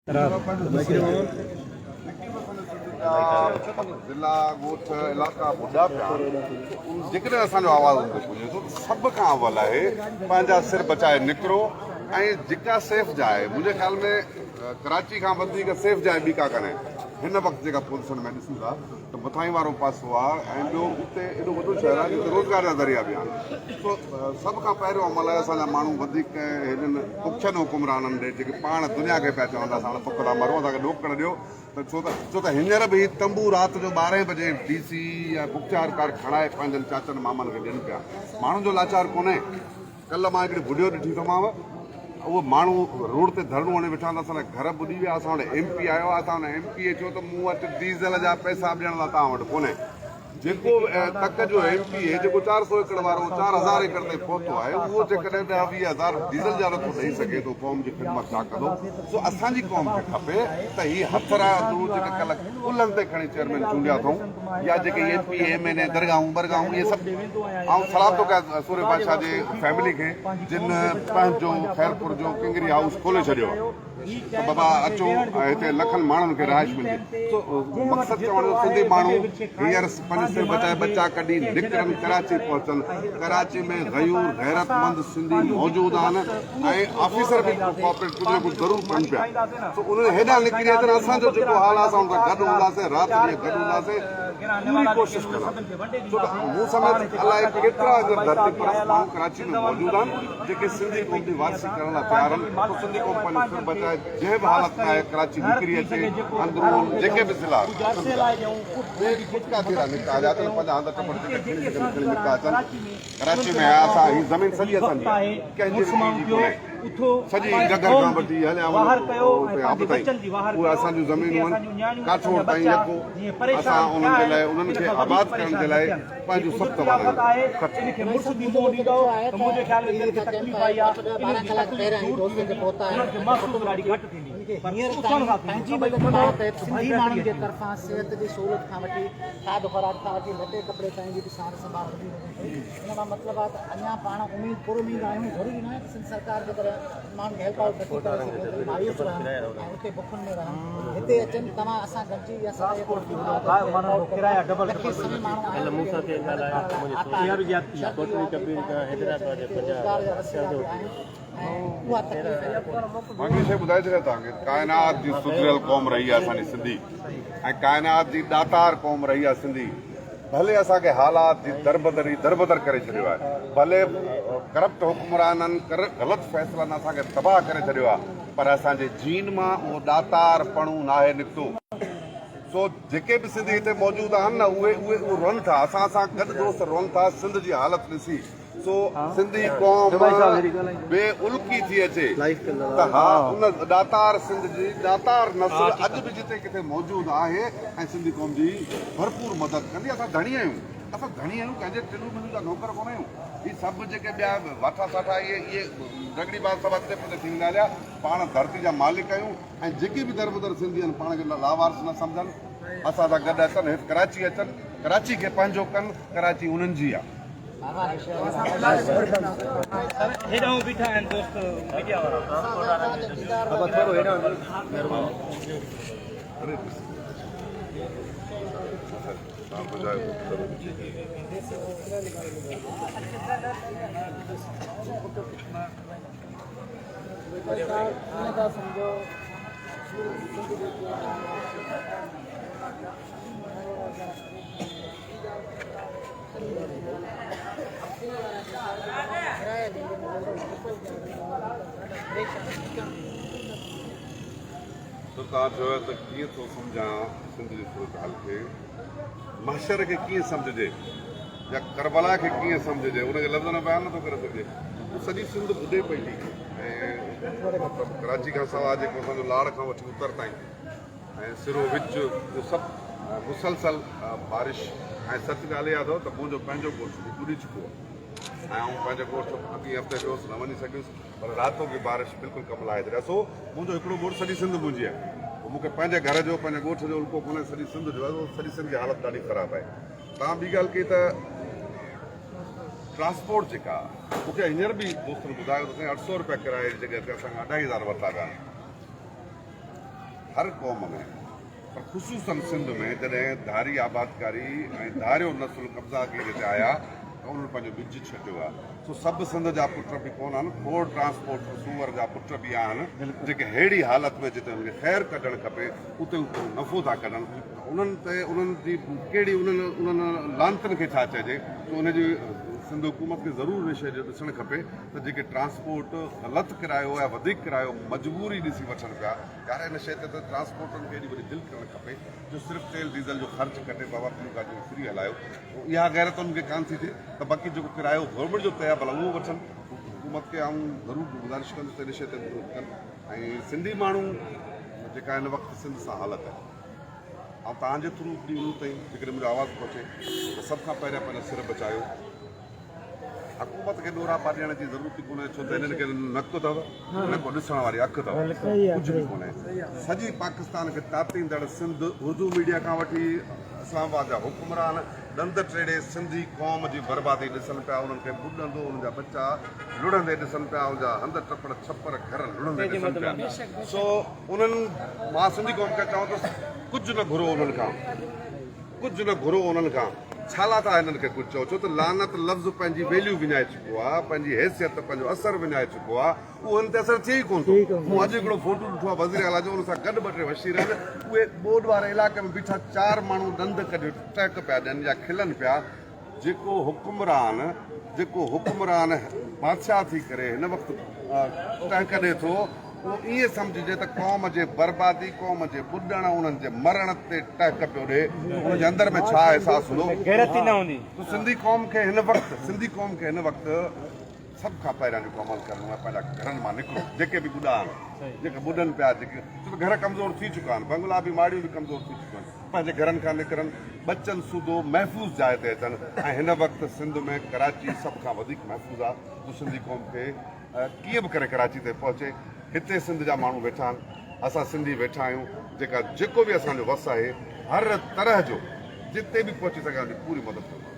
ज़िला ॻोठ इलाइक़ा ॿुधा पिया जेकॾहिं असांजो आवाज़ हुते पुॼे थो सभ खां अवल आहे पंहिंजा सिर बचाए निकिरो ऐं जेका सेफ जाइ मुंहिंजे ख़्याल में कराची खां वधीक सेफ जाइ ॿी का कोन्हे हिन वक़्तु जेका पोज़ीशन में ॾिसूं था त मथां ई वारो पासो आहे ऐं ॿियो उते एॾो वॾो शहर आहे जिते रोज़गार जा ज़रिया बि आहिनि सो सभ खां पहिरियों अमल आहे असांजा माण्हू वधीक हिननि पुखियनि हुकुमराननि ॾे जेके पाण दुनिया खे पिया चवंदा असां बुख था मरूं असांखे ॾोकड़ ॾियो त छो त हींअर बि तंबू राति जो 12 बजे DC या पुखचार कार्ड खणाए पंहिंजनि चाचनि मामनि खे ॾियनि पिया माण्हुनि जो लाचार कोन्हे कल्ह मां हिकिड़ी वीडियो ॾिठी तमामु उहो माण्हू रोड ते धरणो हणी वेठा आहिनि असांजा घर ॿुॾी विया असां वटि MP आयो आहे असां हुन MP चयो त मूं वटि डीज़ल जा पैसा ॾियण लाइ तव्हां वटि कोन्हे जेको तक जो MP जेको 400 एकड़ वारो 4000 एकड़ ते पहुतो आहे उहो जेकॾहिं 10-20 हज़ार डीज़ल जा नथो ॾेई सघे थो क़ौम जी ख़िदमत छा कंदो सो असांजी क़ौम खे खपे त हीअ हथरा जेके कल्ह पुलनि ते खणी चेयरमैन चूंडिया अथऊं या जेके MP MNA दरगाहूं बरगाहूं इहे सभु ऐं सलाम थो कयां सूर्य बादशाह जे फैमिली खे जिन पंहिंजो खैरपुर जो किंगरी हाउस खोले छॾियो आहे त बाबा अचो हिते लखनि माण्हुनि खे रहाइश मिले सो मक़सदु चवण जो सिंधी माण्हू हींअर पंहिंजे सिर बचाए बचा कढी निकिरनि कराची पहुचनि कराची में गयूर गैरतमंद सिंधी मौजूदु आहिनि ऐं ऑफिसर बि कॉपरेट कुझु न कुझु ज़रूरु कनि पिया सो उन्हनि हेॾा निकिरी अचनि असांजो जेको हाल आहे असां हुन सां गॾु हूंदासीं राति ॾींहुं गॾु हूंदासीं पूरी कोशिशि कंदासीं छो त मूं समेत अलाए केतिरा धरती पर माण्हू कराची में मौजूदु आहिनि जेके सिंधी क़ौम जी वापसी करण लाइ तयार आहिनि तो सिंधी क़ौम पंहिंजो सिर बचाए जंहिं बि हालत में आहे कराची निकिरी अचे अंदरूं जेके बि ज़िला कराची में असां हीअ ज़मीन सॼी असांजी कंहिंजी सॼी गगर खां वठी हलिया उहे असांजूं ज़मीनूं आहिनि काठोड़ ताईं यको असां उन्हनि जे लाइ उन्हनि खे आबाद करण जे लाइ पंहिंजो सख़्तु सिंधी माण्हुनि जे तरफ़ां सिहत जी सहूलियत खां वठी खाद खुराक खां वठी लटे कपिड़े ताईं जी सार संभाल वधी रहे हिन खां मतिलबु आहे त अञा पाण पुरुमीद आहियूं ज़रूरी न आहे कि सरकार जे तरह माण्हुनि खे हेल्प आउट नथी करे सघे मायूस रहनि ऐं उते बुखुनि में रहनि हिते अचनि तव्हां असां गॾिजी ॿुधाए छॾिया तव्हांखे काइनात जी सुधरियल क़ौम रही आहे असांजी सिंधी ऐं काइनात जी दातार क़ौम रही आहे सिंधी भले असांखे हालात जी दरबदर करे छॾियो आहे भले करप्ट हुकुमराननि ग़लति फ़ैसिलनि असांखे तबाह करे छॾियो आहे पर असांजे जीन मां उहो दातारपणू नाहे निकितो सो जेके बि सिंधी हिते मौजूदु आहिनि न उहे रहनि था असां सां गॾु दोस्त रहनि था सिंध जी हालत ॾिसी सो सिंधी क़ौम बेउल्की थी अचे त हा उन दातार सिंध जी दातार नस्ल अॼु बि जिते किथे मौजूदु आहे ऐं सिंधी क़ौम जी भरपूर मदद कंदी असां धणी आहियूं कंहिंजे टिलू मिलू जा नौकर कोन आहियूं हीअ सभु जेके ॿिया वाठा साठा इहे रगड़ी बात सभु अॻिते पुठिते थी वेंदा हलिया पाण धरती जा मालिक आहियूं ऐं जेके बि दरबदर सिंधी आहिनि पाण खे लावारस न सम्झनि असां सां गॾु अचनि हिते कराची अचनि कराची खे पंहिंजो कनि कराची उन्हनि जी आहे बीठा आहिनि दोस्त मीडिया वारा तो तव्हां चयो त कीअं थो सम्झां सिंध जी सूरत हाल खे महशर खे कीअं सम्झजे या करबला खे कीअं सम्झजे उनखे लफ़्ज़ में बयानु नथो करे सघिजे सॼी सिंध ॿुधे पई थी ऐं कराची खां सवाइ जेको असांजो लाड़ खां वठी उत्तर ताईं ऐं सिरो विच इहो सभु मुसलसल बारिश ऐं सच ॻाल्हि इहा अथव त मुंहिंजो पंहिंजो ॻोठु ॿुॾी चुको आहे ऐं आउं पंहिंजे ॻोठु अॻे हफ़्ते वियोसि न वञी सघियुसि पर राति की बारिश बिल्कुलु कमु लाहे छॾिया सो मुंहिंजो हिकिड़ो ॻोठु सॼी सिंध मुंहिंजी आहे मूंखे पंहिंजे घर जो पंहिंजे ॻोठ जो उल्को कोन्हे सॼी सिंध जो आहे सॼी सिंध जी हालत ॾाढी ख़राबु आहे तव्हां ॿी ॻाल्हि कई त ट्रांसपोर्ट जेका मूंखे हींअर बि दोस्तनि ॿुधायो त 800 रुपया किराए जी जॻह ते असांखां 2500 वरिता पिया हर क़ौम में पर ख़ुशूसन सिंध में जॾहिं धारी आबादकारी ऐं धारियो नसुल कब्ज़ागिरी ते आया त उन्हनि पंहिंजो ॿिज छॾियो आहे। सो सभु सिंध जा पुट बि कोन आहिनि, खोड़ ट्रांसपोर्ट सूअर जा पुट बि आहिनि जेके अहिड़ी हालत में जिते हुनखे ख़ैर कढणु खपे उते नफ़ो था कढनि। उन्हनि ते उन्हनि जी कहिड़ी उन्हनि लांतनि खे छा चइजे त उनजी सिंध हुकूमत खे ज़रूरु इन शइ जो ॾिसणु खपे त जेके ट्रांसपोर्ट ग़लति किरायो ऐं वधीक किरायो मजबूरी ॾिसी वठनि पिया। यार इन शइ ते त ट्रांसपोर्टनि खे एॾी वॾी दिलि करणु खपे जो सिर्फ़ु तेल डीज़ल जो ख़र्चु कटे बाबा ॿियूं गाॾियूं फ्री हलायो। इहा गैरत उन्हनि खे कान थी थिए त बाक़ी जेको किरायो गवर्नमेंट जो तइ आहे भला उहो वठनि। हुकूमत खे आऊं ज़रूरु गुज़ारिश कंदुसि त इन शइ ते कनि। ऐं सिंधी माण्हू जेका हिन वक़्तु सिंध सां हालत आहे ऐं तव्हांजे थ्रू बि उन ताईं जेकॾहिं मुंहिंजो आवाज़ु पहुचे त सभ खां पहिरियां पंहिंजा सिर बचायो। हुकूमत खे ॾोरा पाॾियण जी ज़रूरत ई कोन्हे छो त हिननि खे नक अथव, हिन को ॾिसण वारी अखि अथव, कुझु बि कोन्हे। सॼी पाकिस्तान खे तातींदड़ सिंध उर्दू मीडिया खां वठी इस्लामाबाद जा हुक्मरान ॾंद टेड़े सिंधी क़ौम जी बर्बादी ॾिसनि पिया। उन्हनि खे ॿुॾंदो उन्हनि जा बच्चा लुड़ंदे ॾिसनि पिया, उनजा हंध टपड़ छपर घर लुड़ंदे ॾिसनि पिया। सो उन्हनि मां सिंधी क़ौम खे चवां थो कुझु न घुरो उन्हनि खां, कुझु न घुरो उन्हनि खां। छाला था हिननि खे कुझु चओ छो त लानत लफ़्ज़ पंहिंजी वैल्यू विञाए चुको आहे, पंहिंजी हैसियत पंहिंजो असरु विञाए चुको आहे। उहो हिन ते असरु थिए ई कोन थो। मूं अॼु हिकिड़ो फोटो ॾिठो आहे वज़ीर आला जो, हुन सां गॾु ॿ टे वशीर आहिनि, उहे ॿोॾ वारे इलाइक़े में बीठा 4 माण्हू ॾंद कढी टहक पिया ॾियनि या खिलनि पिया। जेको हुकुमरान बादशाह थी करे हिन वक़्तु टहक ॾिए थो उहो ईअं सम्झिजे त क़ौम जे बर्बादी, क़ौम जे ॿुॾण, उन्हनि जे मरण ते टहक पियो ॾिए। उनजे अंदरि में छा अहसासु हूंदो? गैरत न हूंदी। सिंधी क़ौम खे हिन वक़्तु सभ खां पहिरियां जेको अमल करिणो आहे पंहिंजा घरनि मां निकिरो। जेके बि ॿुॾा आहिनि, जेके ॿुॾनि पिया, जेके छो त घर कमज़ोर थी चुका आहिनि, बंगला बि माड़ियूं बि कमज़ोर थी चुकियूं आहिनि, पंहिंजे घरनि खां निकिरनि, बचनि सूदो महफ़ूज़ जाइ ते अचनि। ऐं हिन वक़्तु सिंध में कराची सभ खां वधीक महफ़ूज़ आहे। जो सिंधी क़ौम खे कीअं बि करे कराची ते पहुचे। हिते सिंध जा माण्हू वेठा आहिनि, असां सिंधी वेठा आहियूं, जेको बि असांजो वस आहे हर तरह जो जिते बि पहुची सघां पूरी मदद कंदो।